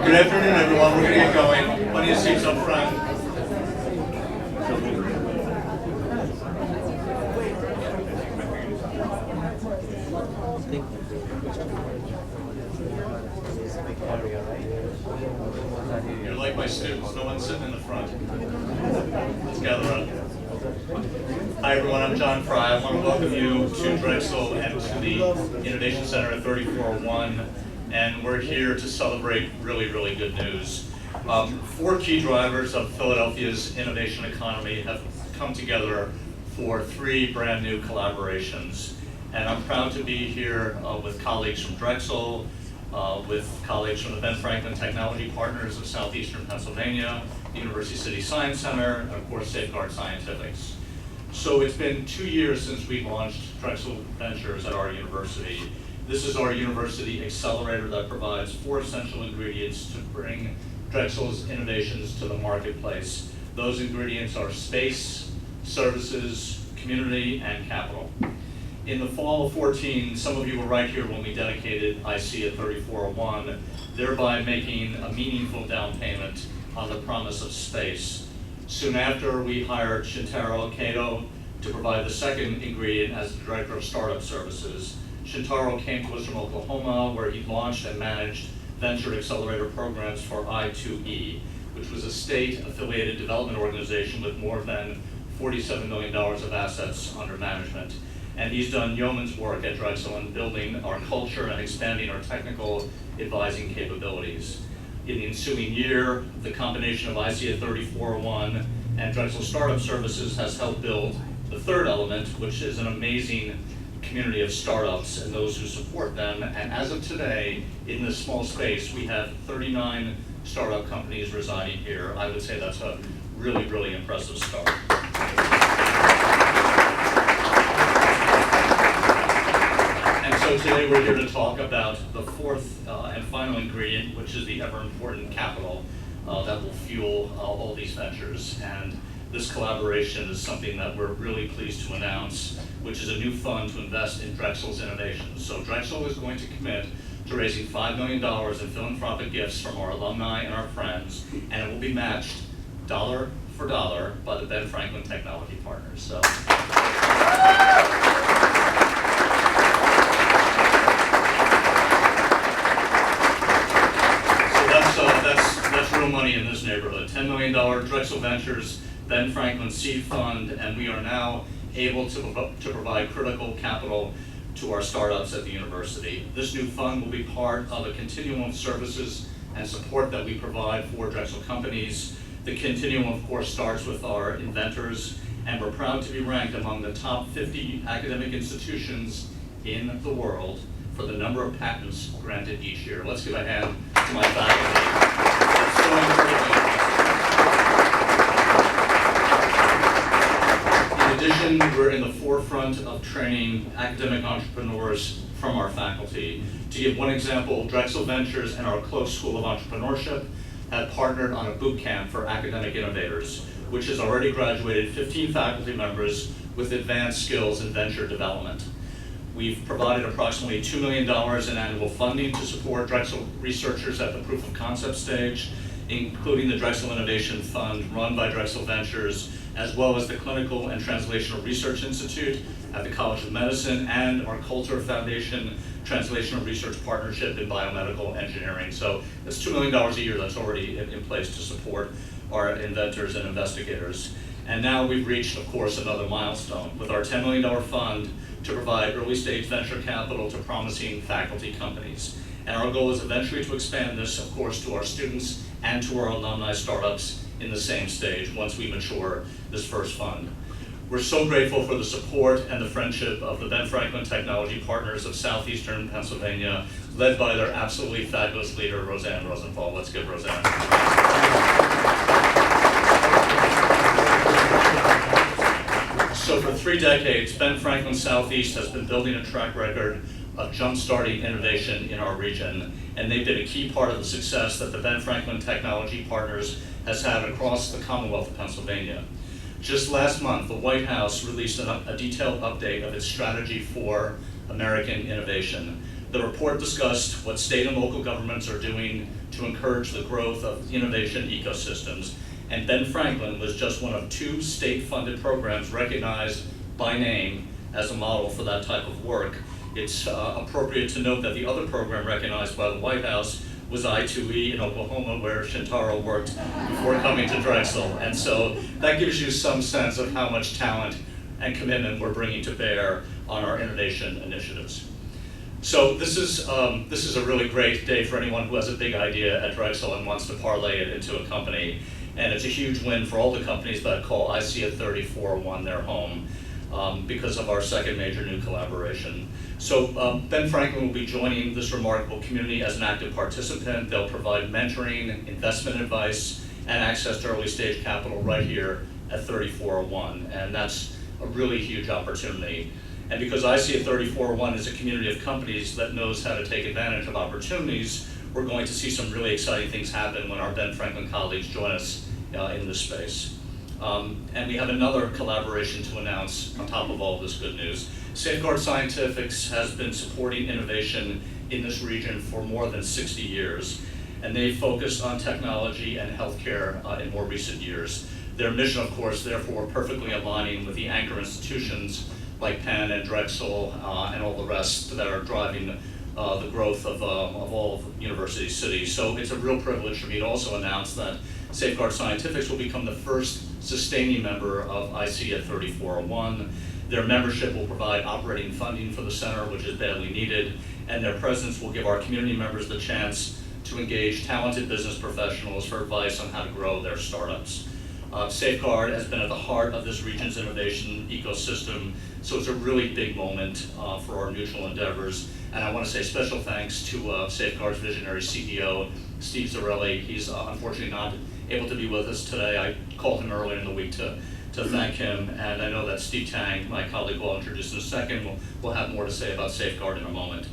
Good afternoon, everyone. We're going to get going. Plenty of seats up front. You're like my students. No one's sitting in the front. Let's gather up. Hi, everyone. I'm John Fry. I want to welcome you to Drexel and to the Innovation Center at 3401. And we're here to celebrate really, really good news. Four key drivers of Philadelphia's innovation economy have come together for three brand new collaborations. And I'm proud to be here with colleagues from Drexel, with colleagues from the Ben Franklin Technology Partners of Southeastern Pennsylvania, the University City Science Center, and of course Safeguard Scientifics. So it's been 2 years since we launched Drexel Ventures at our university. This is our university accelerator that provides 4 essential ingredients to bring Drexel's innovations to the marketplace. Those ingredients are space, services, community, and capital. In the fall of 14, some of you were right here when we dedicated IC at 3401, thereby making a meaningful down payment on the promise of space. Soon after, we hired Shintaro Kato to provide the second ingredient as the Director of Startup Services. Shintaro came to us from Oklahoma, where he launched and managed venture accelerator programs for I2E, which was a state-affiliated development organization with more than $47 million of assets under management. And he's done yeoman's work at Drexel in building our culture and expanding our technical advising capabilities. In the ensuing year, the combination of IC at 3401 and Drexel Startup Services has helped build the third element, which is an amazing community of startups and those who support them. And as of today, in this small space, we have 39 startup companies residing here. I would say that's a really, really impressive start. And so today we're here to talk about the fourth and final ingredient, which is the ever important capital that will fuel all these ventures. And this collaboration is something that we're really pleased to announce, which is a new fund to invest in Drexel's innovations. So Drexel is going to commit to raising $5 million in philanthropic gifts from our alumni and our friends, and it will be matched dollar for dollar by the Ben Franklin Technology Partners. So. That's real money in this neighborhood. $10 million Drexel Ventures, Ben Franklin Seed Fund, and we are now able to provide critical capital to our startups at the university. This new fund will be part of a continuum of services and support that we provide for Drexel companies. The continuum, of course, starts with our inventors, and we're proud to be ranked among the top 50 academic institutions in the world for the number of patents granted each year. Let's give a hand to my faculty. It's so incredibly impressive. addition, we're in the forefront of training academic entrepreneurs from our faculty. To give one example, Drexel Ventures and our Close School of Entrepreneurship have partnered on a boot camp for academic innovators, which has already graduated 15 faculty members with advanced skills in venture development. We've provided approximately $2 million in annual funding to support Drexel researchers at the proof of concept stage, including the Drexel Innovation Fund run by Drexel Ventures, as well as the Clinical and Translational Research Institute at the College of Medicine and our Coulter Foundation Translational Research Partnership in Biomedical Engineering. So that's $2 million a year that's already in place to support our inventors and investigators. And now we've reached, of course, another milestone with our $10 million fund to provide early stage venture capital to promising faculty companies. And our goal is eventually to expand this, of course, to our students and to our alumni startups in the same stage once we mature this first fund. We're so grateful for the support and the friendship of the Ben Franklin Technology Partners of Southeastern Pennsylvania, led by their absolutely fabulous leader, Roseanne Rosenthal. Let's give Roseanne. So for 3 decades, Ben Franklin Southeast has been building a track record of jump-starting innovation in our region, and they've been a key part of the success that the Ben Franklin Technology Partners has had across the Commonwealth of Pennsylvania. Just last month, the White House released a detailed update of its strategy for American innovation. The report discussed what state and local governments are doing to encourage the growth of innovation ecosystems, and Ben Franklin was just one of 2 state-funded programs recognized by name as a model for that type of work. It's appropriate to note that the other program recognized by the White House was I2E in Oklahoma, where Shintaro worked before coming to Drexel. And so that gives you some sense of how much talent and commitment we're bringing to bear on our innovation initiatives. So this is a really great day for anyone who has a big idea at Drexel and wants to parlay it into a company. And it's a huge win for all the companies that call ICEA 3401 their home because of our second major new collaboration. So Ben Franklin will be joining this remarkable community as an active participant. They'll provide mentoring, investment advice, and access to early stage capital right here at 3401. And that's a really huge opportunity. And because ICEA 3401 is a community of companies that knows how to take advantage of opportunities, we're going to see some really exciting things happen when our Ben Franklin colleagues join us in this space. And we have another collaboration to announce on top of all this good news. Safeguard Scientifics has been supporting innovation in this region for more than 60 years, and they've focused on technology and healthcare in more recent years. Their mission, of course, therefore perfectly aligning with the anchor institutions like Penn and Drexel and all the rest that are driving the growth of all of University City. So it's a real privilege for me to also announce that Safeguard Scientifics will become the first sustaining member of ICEA 3401. Their membership will provide operating funding for the center, which is badly needed, and their presence will give our community members the chance to engage talented business professionals for advice on how to grow their startups. Safeguard has been at the heart of this region's innovation ecosystem, so it's a really big moment for our mutual endeavors. And I want to say special thanks to Safeguard's visionary CEO, Steve Zarelli. He's unfortunately not able to be with us today. I called him earlier in the week to thank him, and I know that Steve Tang, my colleague, who I'll introduce in a second, will have more to say about Safeguard in a moment.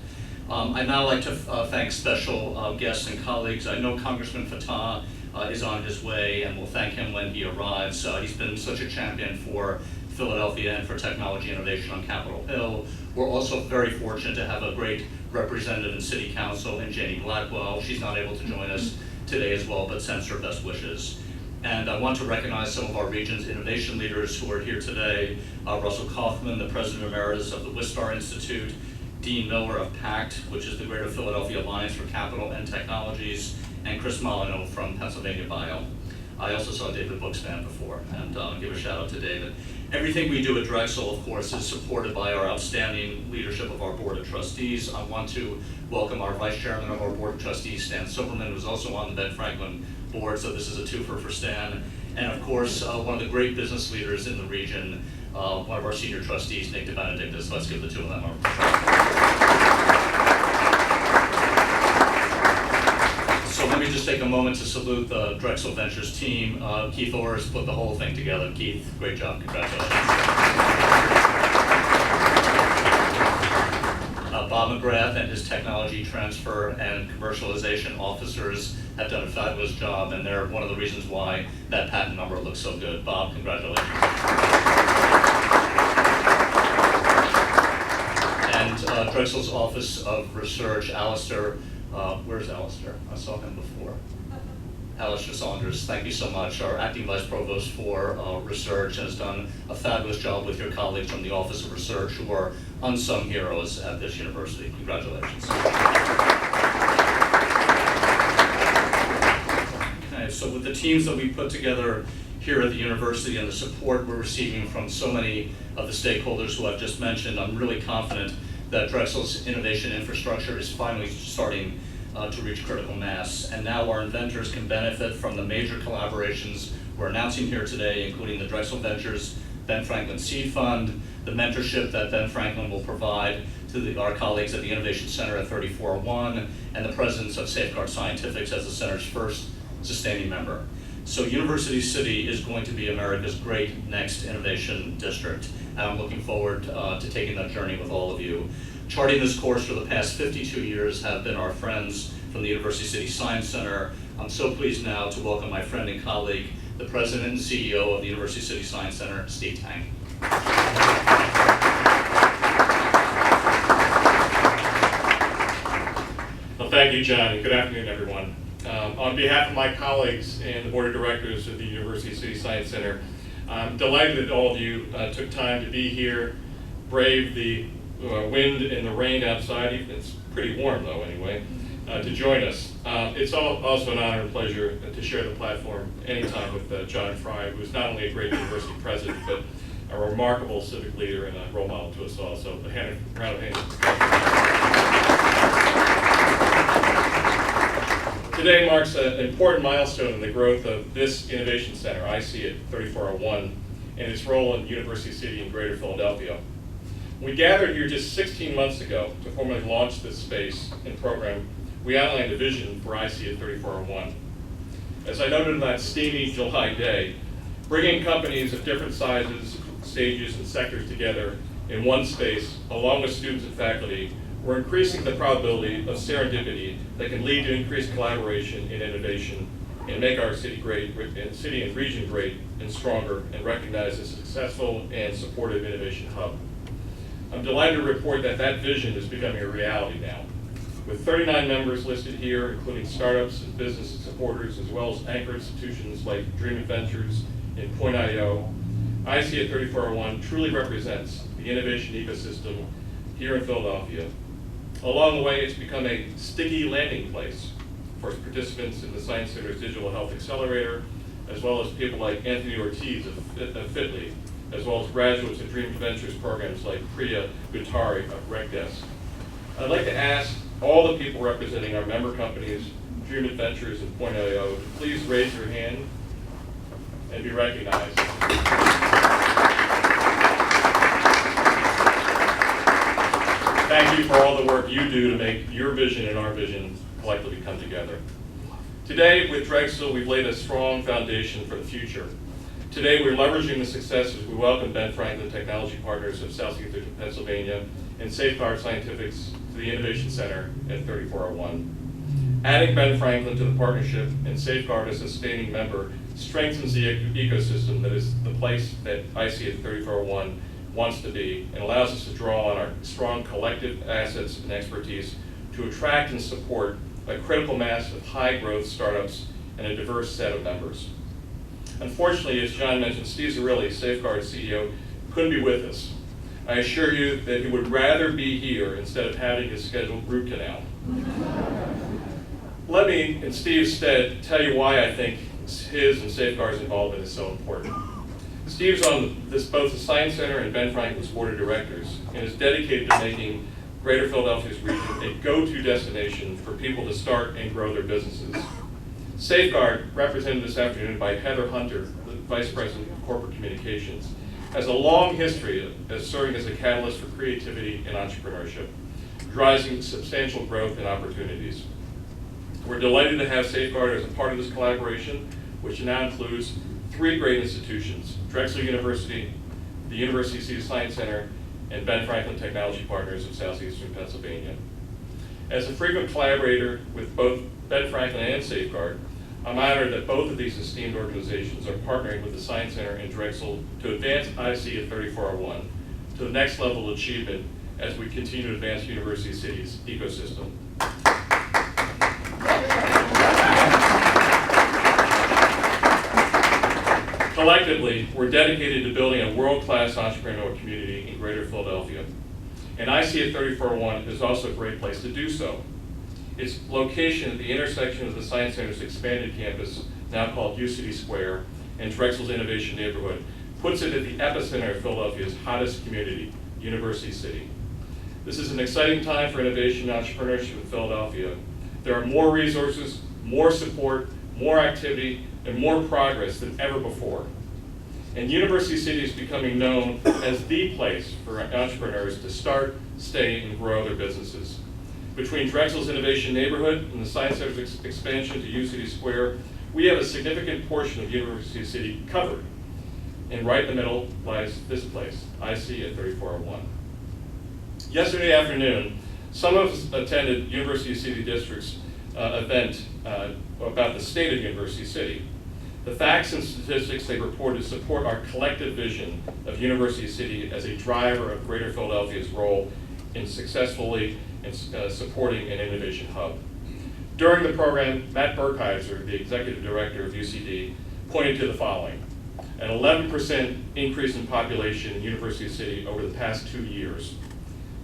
I'd now like to thank special guests and colleagues. I know Congressman Fatah is on his way, and we'll thank him when he arrives. He's been such a champion for Philadelphia and for technology innovation on Capitol Hill. We're also very fortunate to have a great representative in City Council in Janie Blackwell. She's not able to join us today as well, but sends her best wishes. And I want to recognize some of our region's innovation leaders who are here today. Russell Kaufman, the President Emeritus of the Wistar Institute, Dean Miller of PACT, which is the Greater Philadelphia Alliance for Capital and Technologies, and Chris Molyneux from Pennsylvania Bio. I also saw David Bookspan before, and I'll give a shout out to David. Everything we do at Drexel, of course, is supported by our outstanding leadership of our Board of Trustees. I want to welcome our Vice Chairman of our Board of Trustees, Stan Silverman, who's also on the Ben Franklin Board, so this is a twofer for Stan. And of course, one of the great business leaders in the region, one of our senior trustees, Nick DeBenedictis. Let's give the two of them a round. So let me just take a moment to salute the Drexel Ventures team. Keith Orr has put the whole thing together. Keith, great job, congratulations. Bob McGrath and his technology transfer and commercialization officers have done a fabulous job, and they're one of the reasons why that patent number looks so good. Bob, congratulations. And Drexel's Office of Research, Alistair, where's Alistair? I saw him before. Alistair Saunders, thank you so much. Our Acting Vice Provost for Research has done a fabulous job with your colleagues from the Office of Research, who are unsung heroes at this university. Congratulations. Okay, so with the teams that we put together here at the university and the support we're receiving from so many of the stakeholders who I've just mentioned, I'm really confident that Drexel's innovation infrastructure is finally starting to reach critical mass. And now our inventors can benefit from the major collaborations we're announcing here today, including the Drexel Ventures Ben Franklin Seed Fund, the mentorship that Ben Franklin will provide to our colleagues at the Innovation Center at 3401, and the presence of Safeguard Scientifics as the center's first sustaining member. So University City is going to be America's great next innovation district, and I'm looking forward to taking that journey with all of you. Charting this course for the past 52 years have been our friends from the University City Science Center. I'm so pleased now to welcome my friend and colleague, the President and CEO of the University City Science Center, Steve Tang. Well, thank you, John, and good afternoon, everyone. On behalf of my colleagues and the Board of Directors of the University City Science Center, I'm delighted that all of you took time to be here, brave the wind and the rain outside. It's pretty warm, though, anyway, to join us. It's also an honor and pleasure to share the platform anytime with John Fry, who is not only a great university president, but a remarkable civic leader and a role model to us all. So a round of hands. Today marks an important milestone in the growth of this Innovation Center, I see it 3401, and its role in University City and Greater Philadelphia. We gathered here just 16 months ago to formally launch this space and program. We outlined a vision for IC at 3401. As I noted on that steamy July day, bringing companies of different sizes, stages, and sectors together in one space, along with students and faculty, we're increasing the probability of serendipity that can lead to increased collaboration and innovation and make our city great, and city and region great and stronger, and recognize a successful and supportive innovation hub. I'm delighted to report that that vision is becoming a reality now. With 39 members listed here, including startups and business supporters, as well as anchor institutions like Dream Ventures and Point.io, IC at 3401 truly represents the innovation ecosystem here in Philadelphia. Along the way, it's become a sticky landing place for participants in the Science Center's Digital Health Accelerator, as well as people like Anthony Ortiz of Fitly, as well as graduates of Dream Ventures programs like Priya Guttari of RecDesk. I'd like to ask all the people representing our member companies, Dream Ventures and Point.io, to please raise your hand and be recognized. Thank you for all the work you do to make your vision and our vision collectively come together. Today, with Drexel, we've laid a strong foundation for the future. Today, we're leveraging the successes. We welcome Ben Franklin Technology Partners of Southeastern Pennsylvania and Safeguard Scientifics to the Innovation Center at 3401. Adding Ben Franklin to the partnership and Safeguard as a sustaining member strengthens the ecosystem that is the place that IC at 3401 wants to be, and allows us to draw on our strong collective assets and expertise to attract and support a critical mass of high-growth startups and a diverse set of members. Unfortunately, as John mentioned, Steve Zarilli, Safeguard CEO, couldn't be with us. I assure you that he would rather be here instead of having his scheduled root canal. Let me, in Steve's stead, tell you why I think his and Safeguard's involvement is so important. Steve's on both the Science Center and Ben Franklin's Board of Directors, and is dedicated to making Greater Philadelphia's region a go-to destination for people to start and grow their businesses. Safeguard, represented this afternoon by Heather Hunter, the Vice President of Corporate Communications, has a long history of serving as a catalyst for creativity and entrepreneurship, driving substantial growth and opportunities. We're delighted to have Safeguard as a part of this collaboration, which now includes 3 great institutions: Drexel University, the University City Science Center, and Ben Franklin Technology Partners of Southeastern Pennsylvania. As a frequent collaborator with both Ben Franklin and Safeguard, I'm honored that both of these esteemed organizations are partnering with the Science Center in Drexel to advance IC at 3401 to the next level of achievement as we continue to advance University City's ecosystem. Collectively, we're dedicated to building a world-class entrepreneurial community in Greater Philadelphia. And IC at 3401 is also a great place to do so. Its location at the intersection of the Science Center's expanded campus, now called UCD Square, and Drexel's Innovation Neighborhood, puts it at the epicenter of Philadelphia's hottest community, University City. This is an exciting time for innovation and entrepreneurship in Philadelphia. There are more resources, more support, more activity, and more progress than ever before. And University City is becoming known as the place for entrepreneurs to start, stay, and grow their businesses. Between Drexel's Innovation Neighborhood and the Science Center's expansion to UCD Square, we have a significant portion of University City covered. And right in the middle lies this place, IC at 3401. Yesterday afternoon, some of us attended University City District's event about the state of University City. The facts and statistics they reported support our collective vision of University City as a driver of Greater Philadelphia's role in successfully supporting an innovation hub. During the program, Matt Burkheiser, the executive director of UCD, pointed to the following: an 11% increase in population in University City over the past 2 years,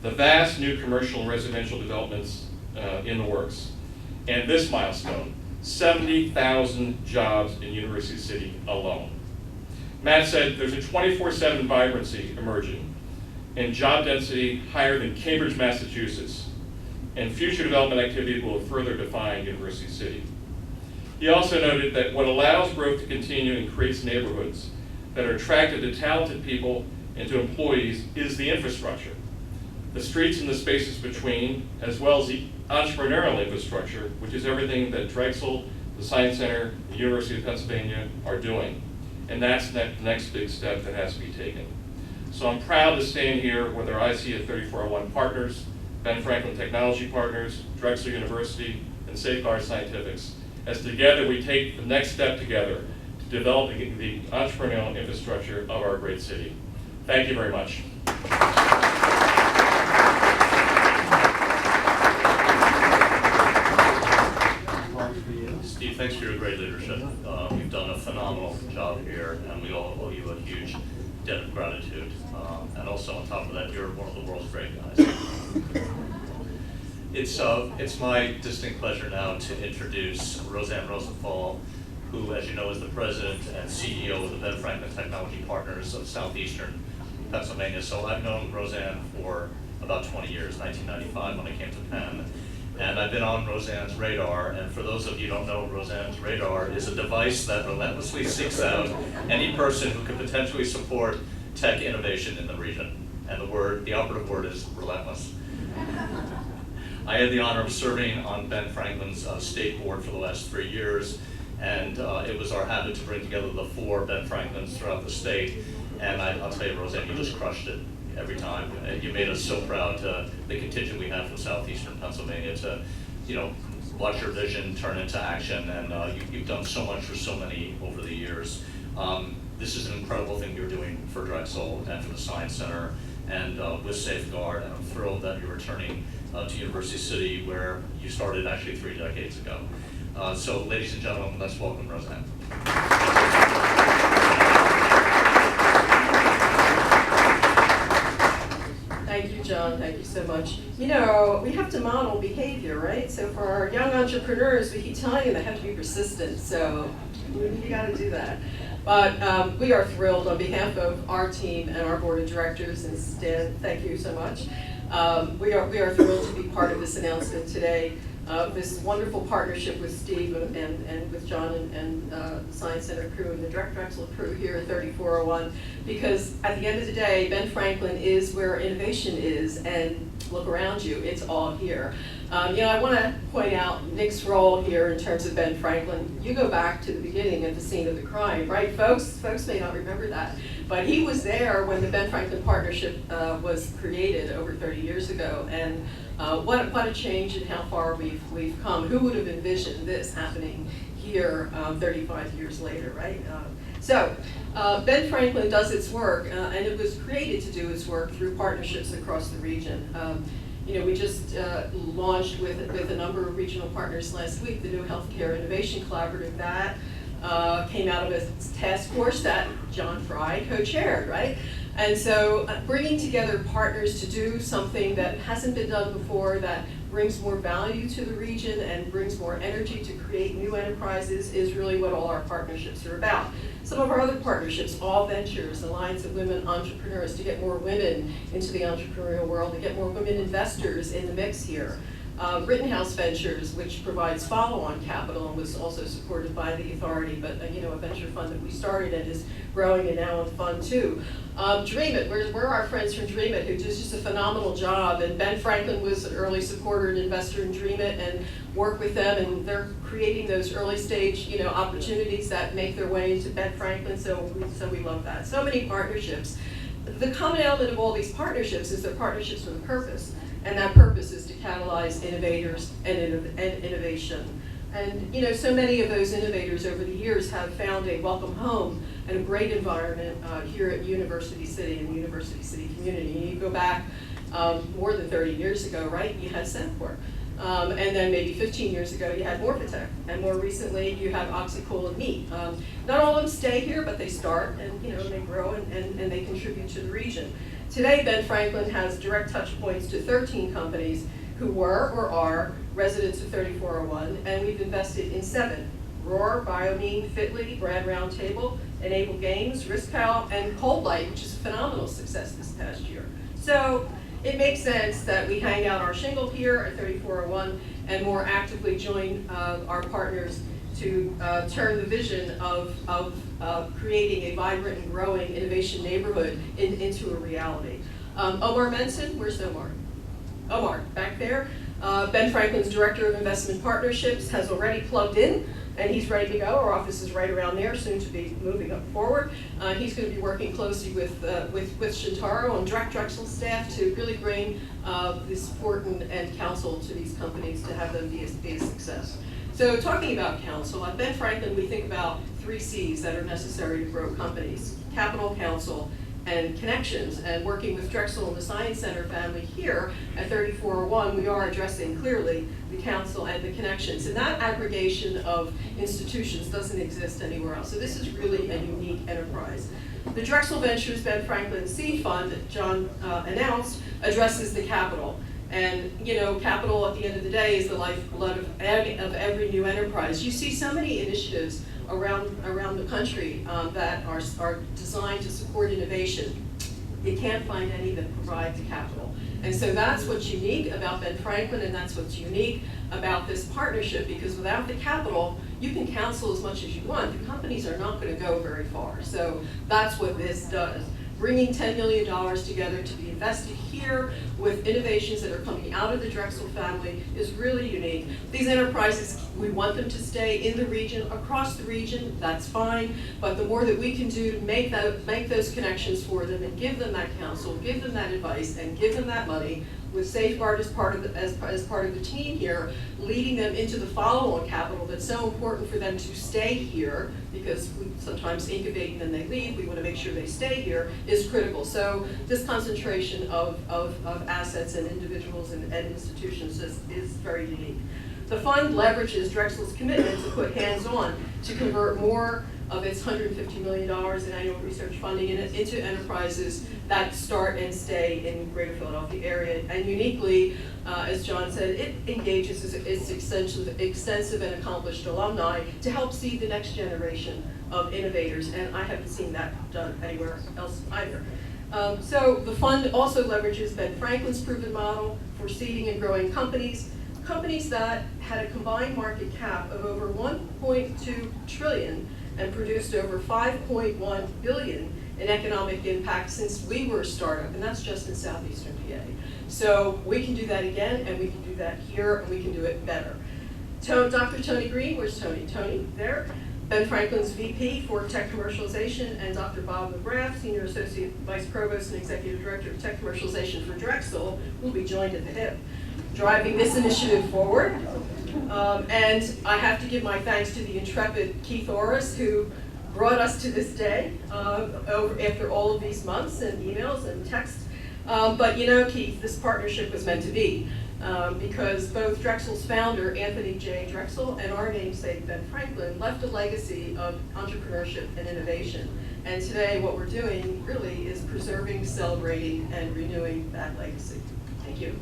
the vast new commercial and residential developments in the works, and this milestone, 70,000 jobs in University City alone. Matt said there's a 24/7 vibrancy emerging and job density higher than Cambridge, Massachusetts, and future development activity will further define University City. He also noted that what allows growth to continue and creates neighborhoods that are attractive to talented people and to employees is the infrastructure, the streets and the spaces between, as well as the entrepreneurial infrastructure, which is everything that Drexel, the Science Center, the University of Pennsylvania are doing. And that's the next big step that has to be taken. So I'm proud to stand here with our IC at 3401 partners, Ben Franklin Technology Partners, Drexel University, and Safeguard Scientifics, as together we take the next step together to developing the entrepreneurial infrastructure of our great city. Thank you very much. Steve, thanks for your great leadership. You've done a phenomenal job here, and we all owe you a huge debt of gratitude. And also, on top of that, you're one of the world's great guys. It's my distinct pleasure now to introduce Roseanne Rosenthal, who, as you know, is the president and CEO of the Ben Franklin Technology Partners of Southeastern Pennsylvania. So I've known Roseanne for about 20 years, 1995 when I came to Penn. And I've been on Roseanne's radar, and for those of you who don't know, Roseanne's radar is a device that relentlessly seeks out any person who could potentially support tech innovation in the region. And the operative word is relentless. I had the honor of serving on Ben Franklin's state board for the last 3 years, and it was our habit to bring together the 4 Ben Franklins throughout the state. And I'll tell you, Roseanne, you just crushed it every time. You made us so proud, the contingent we have from Southeastern Pennsylvania, to, watch your vision turn into action, and you've done so much for so many over the years. This is an incredible thing you're doing for Drexel and for the Science Center and with Safeguard, and I'm thrilled that you're returning to University City, where you started actually 3 decades ago. So, ladies and gentlemen, let's welcome Roseanne. Thank you, John. Thank you so much. We have to model behavior, right? So for our young entrepreneurs, we keep telling them they have to be persistent. So you got to do that. But we are thrilled on behalf of our team and our board of directors. And Stan, thank you so much. We are thrilled to be part of this announcement today. This wonderful partnership with Steve and with John and the Science Center crew and the Drexel crew here at 3401, because at the end of the day, Ben Franklin is where innovation is, and look around you, it's all here. I want to point out Nick's role here in terms of Ben Franklin. You go back to the beginning of the scene of the crime, right, folks? Folks may not remember that, but he was there when the Ben Franklin Partnership was created over 30 years ago, and what a change in how far we've come. Who would have envisioned this happening here 35 years later, right? So Ben Franklin does its work, and it was created to do its work through partnerships across the region. We just launched with a number of regional partners last week, the new Healthcare Innovation Collaborative that came out of a task force that John Fry co-chaired, right? And so bringing together partners to do something that hasn't been done before, that brings more value to the region and brings more energy to create new enterprises is really what all our partnerships are about. Some of our other partnerships, All Ventures, Alliance of Women Entrepreneurs, to get more women into the entrepreneurial world, to get more women investors in the mix here. Rittenhouse Ventures, which provides follow-on capital and was also supported by the authority, but a venture fund that we started and is growing and now in Fund 2. Dream It, where are our friends from Dream It who do just a phenomenal job, and Ben Franklin was an early supporter and investor in Dream It and worked with them, and they're creating those early stage opportunities that make their way into Ben Franklin, so we love that. So many partnerships. The common element of all these partnerships is they're partnerships with a purpose. And that purpose is to catalyze innovators and innovation. And so many of those innovators over the years have found a welcome home and a great environment here at University City and the University City community. You go back more than 30 years ago, right? You had Centaur. And then maybe 15 years ago, you had Morphetech. And more recently, you have Oxycool and Meat. Not all of them stay here, but they start and they grow and they contribute to the region. Today, Ben Franklin has direct touch points to 13 companies who were or are residents of 3401, and we've invested in 7. Roar, Biomine, Fitly, Brand Roundtable, Enable Games, RiskPal, and Coldlight, which is a phenomenal success this past year. So it makes sense that we hang out our shingle here at 3401 and more actively join our partners to turn the vision of creating a vibrant and growing innovation neighborhood into a reality. Omar Menson, where's Omar? Omar, back there. Ben Franklin's Director of Investment Partnerships has already plugged in, and he's ready to go. Our office is right around there, soon to be moving up forward. He's going to be working closely with Shintaro and Drexel staff to really bring the support and counsel to these companies to have them be a success. So talking about counsel, at Ben Franklin we think about 3 C's that are necessary to grow companies: capital, counsel, and connections. And working with Drexel and the Science Center family here at 3401, we are addressing clearly the counsel and the connections. And that aggregation of institutions doesn't exist anywhere else. So this is really a unique enterprise. The Drexel Ventures Ben Franklin Seed Fund that John announced addresses the capital. And capital at the end of the day is the lifeblood of every new enterprise. You see so many initiatives around the country that are designed to support innovation. You can't find any that provide the capital. And so that's what's unique about Ben Franklin, and that's what's unique about this partnership, because without the capital, you can counsel as much as you want. The companies are not going to go very far. So that's what this does. Bringing $10 million together to be invested here with innovations that are coming out of the Drexel family is really unique. These enterprises, we want them to stay in the region, across the region, that's fine, but the more that we can do to make those connections for them and give them that counsel, give them that advice, and give them that money, with Safeguard as part of the team here, leading them into the follow-on capital that's so important for them to stay here, because we sometimes incubate and then they leave. We want to make sure they stay here, is critical. So this concentration of assets and individuals and institutions is very unique. The fund leverages Drexel's commitment to put hands-on to convert more of its $150 million in annual research funding into enterprises that start and stay in the greater Philadelphia area. And uniquely, as John said, it engages its extensive and accomplished alumni to help seed the next generation of innovators, and I haven't seen that done anywhere else either. So the fund also leverages Ben Franklin's proven model for seeding and growing companies that had a combined market cap of over $1.2 trillion and produced over 5.1 billion in economic impact since we were a startup, and that's just in southeastern PA. So we can do that again, and we can do that here, and we can do it better. Dr. Tony Green, where's Tony? Tony, there. Ben Franklin's VP for Tech Commercialization, and Dr. Bob McGrath, Senior Associate Vice Provost and Executive Director of Tech Commercialization for Drexel, will be joined at the hip, driving this initiative forward. And I have to give my thanks to the intrepid Keith Orris, who brought us to this day after all of these months and emails and texts. But you know, Keith, this partnership was meant to be. Because both Drexel's founder, Anthony J. Drexel, and our namesake, Ben Franklin, left a legacy of entrepreneurship and innovation. And today, what we're doing really is preserving, celebrating, and renewing that legacy. Thank you.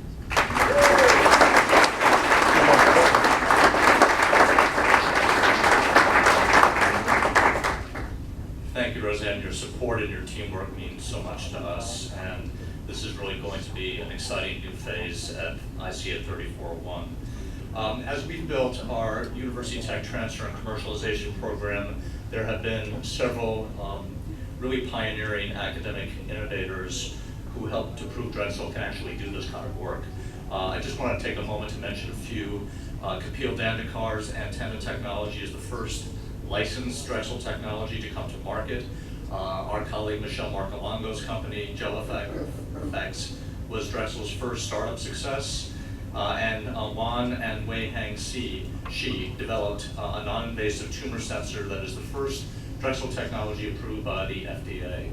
Thank you, Roseanne. Your support and your teamwork means so much to us. And this is really going to be an exciting new phase at IC at 3401. As we've built our University Tech Transfer and Commercialization program, there have been several really pioneering academic innovators who helped to prove Drexel can actually do this kind of work. I just want to take a moment to mention a few. Kapil Dandikar's antenna technology is the first licensed Drexel technology to come to market. Our colleague Michelle Marcolongo's company, Gel Effects, was Drexel's first startup success. And Wan and Wei Hang Shi developed a non-invasive tumor sensor that is the first Drexel technology approved by the FDA.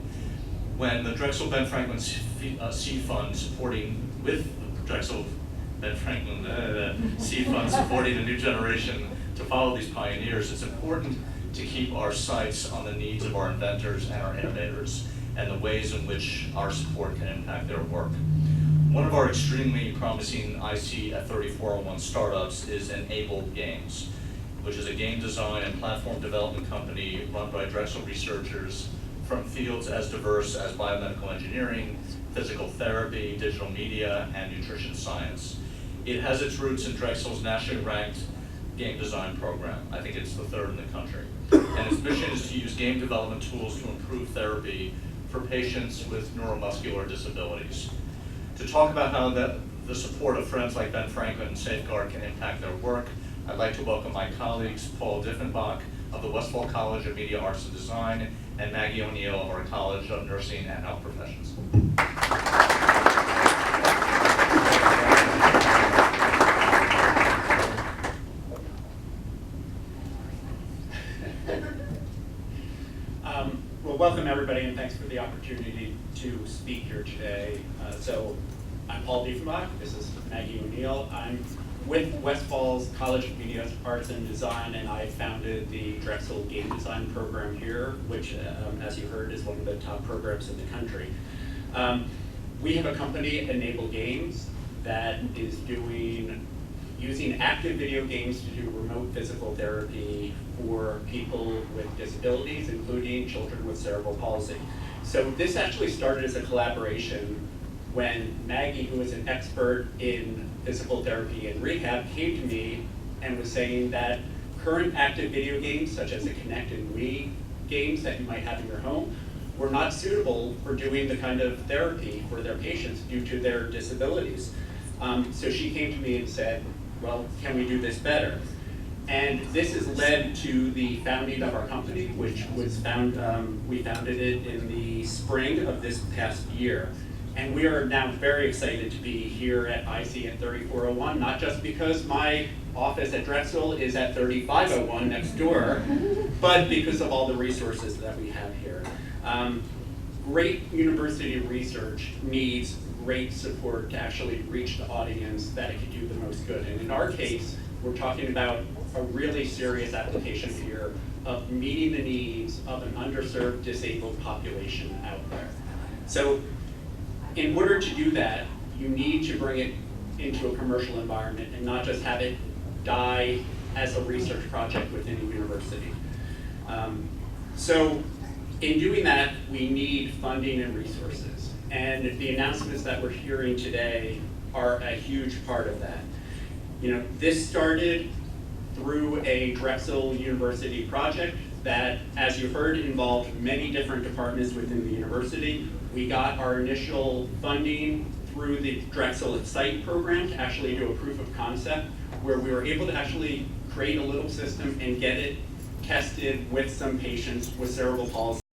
When the Drexel Ben Franklin Seed Fund supporting with Drexel Ben Franklin Seed Fund supporting a new generation to follow these pioneers, it's important to keep our sights on the needs of our inventors and our innovators and the ways in which our support can impact their work. One of our extremely promising IC at 3401 startups is Enable Games, which is a game design and platform development company run by Drexel researchers from fields as diverse as biomedical engineering, physical therapy, digital media, and nutrition science. It has its roots in Drexel's nationally ranked game design program. I think it's the third in the country. And its mission is to use game development tools to improve therapy for patients with neuromuscular disabilities. To talk about how the support of friends like Ben Franklin and Safeguard can impact their work, I'd like to welcome my colleagues, Paul Diffenbach of the Westfall College of Media Arts and Design, and Maggie O'Neill of our College of Nursing and Health Professions. Well, welcome everybody, and thanks for the opportunity to speak here today. So I'm Paul Diffenbach, this is Maggie O'Neill. I'm with Westfall's College of Media Arts and Design, and I founded the Drexel Game Design program here, which, as you heard, is one of the top programs in the country. We have a company, Enable Games, that is using active video games to do remote physical therapy for people with disabilities, including children with cerebral palsy. So this actually started as a collaboration when Maggie, who is an expert in physical therapy and rehab, came to me and was saying that current active video games, such as the Kinect and Wii games that you might have in your home, were not suitable for doing the kind of therapy for their patients due to their disabilities. So she came to me and said, well, can we do this better? And this has led to the founding of our company, which was we founded it in the spring of this past year. And we are now very excited to be here at IC at 3401, not just because my office at Drexel is at 3501 next door, but because of all the resources that we have here. Great university research needs great support to actually reach the audience that it could do the most good. And in our case, we're talking about a really serious application here of meeting the needs of an underserved disabled population out there. So in order to do that, you need to bring it into a commercial environment and not just have it die as a research project within a university. So in doing that, we need funding and resources. And the announcements that we're hearing today are a huge part of that. You know, this started through a Drexel University project that, as you heard, involved many different departments within the university. We got our initial funding through the Drexel Site program to actually do a proof of concept, where we were able to actually create a little system and get it tested with some patients with cerebral palsy.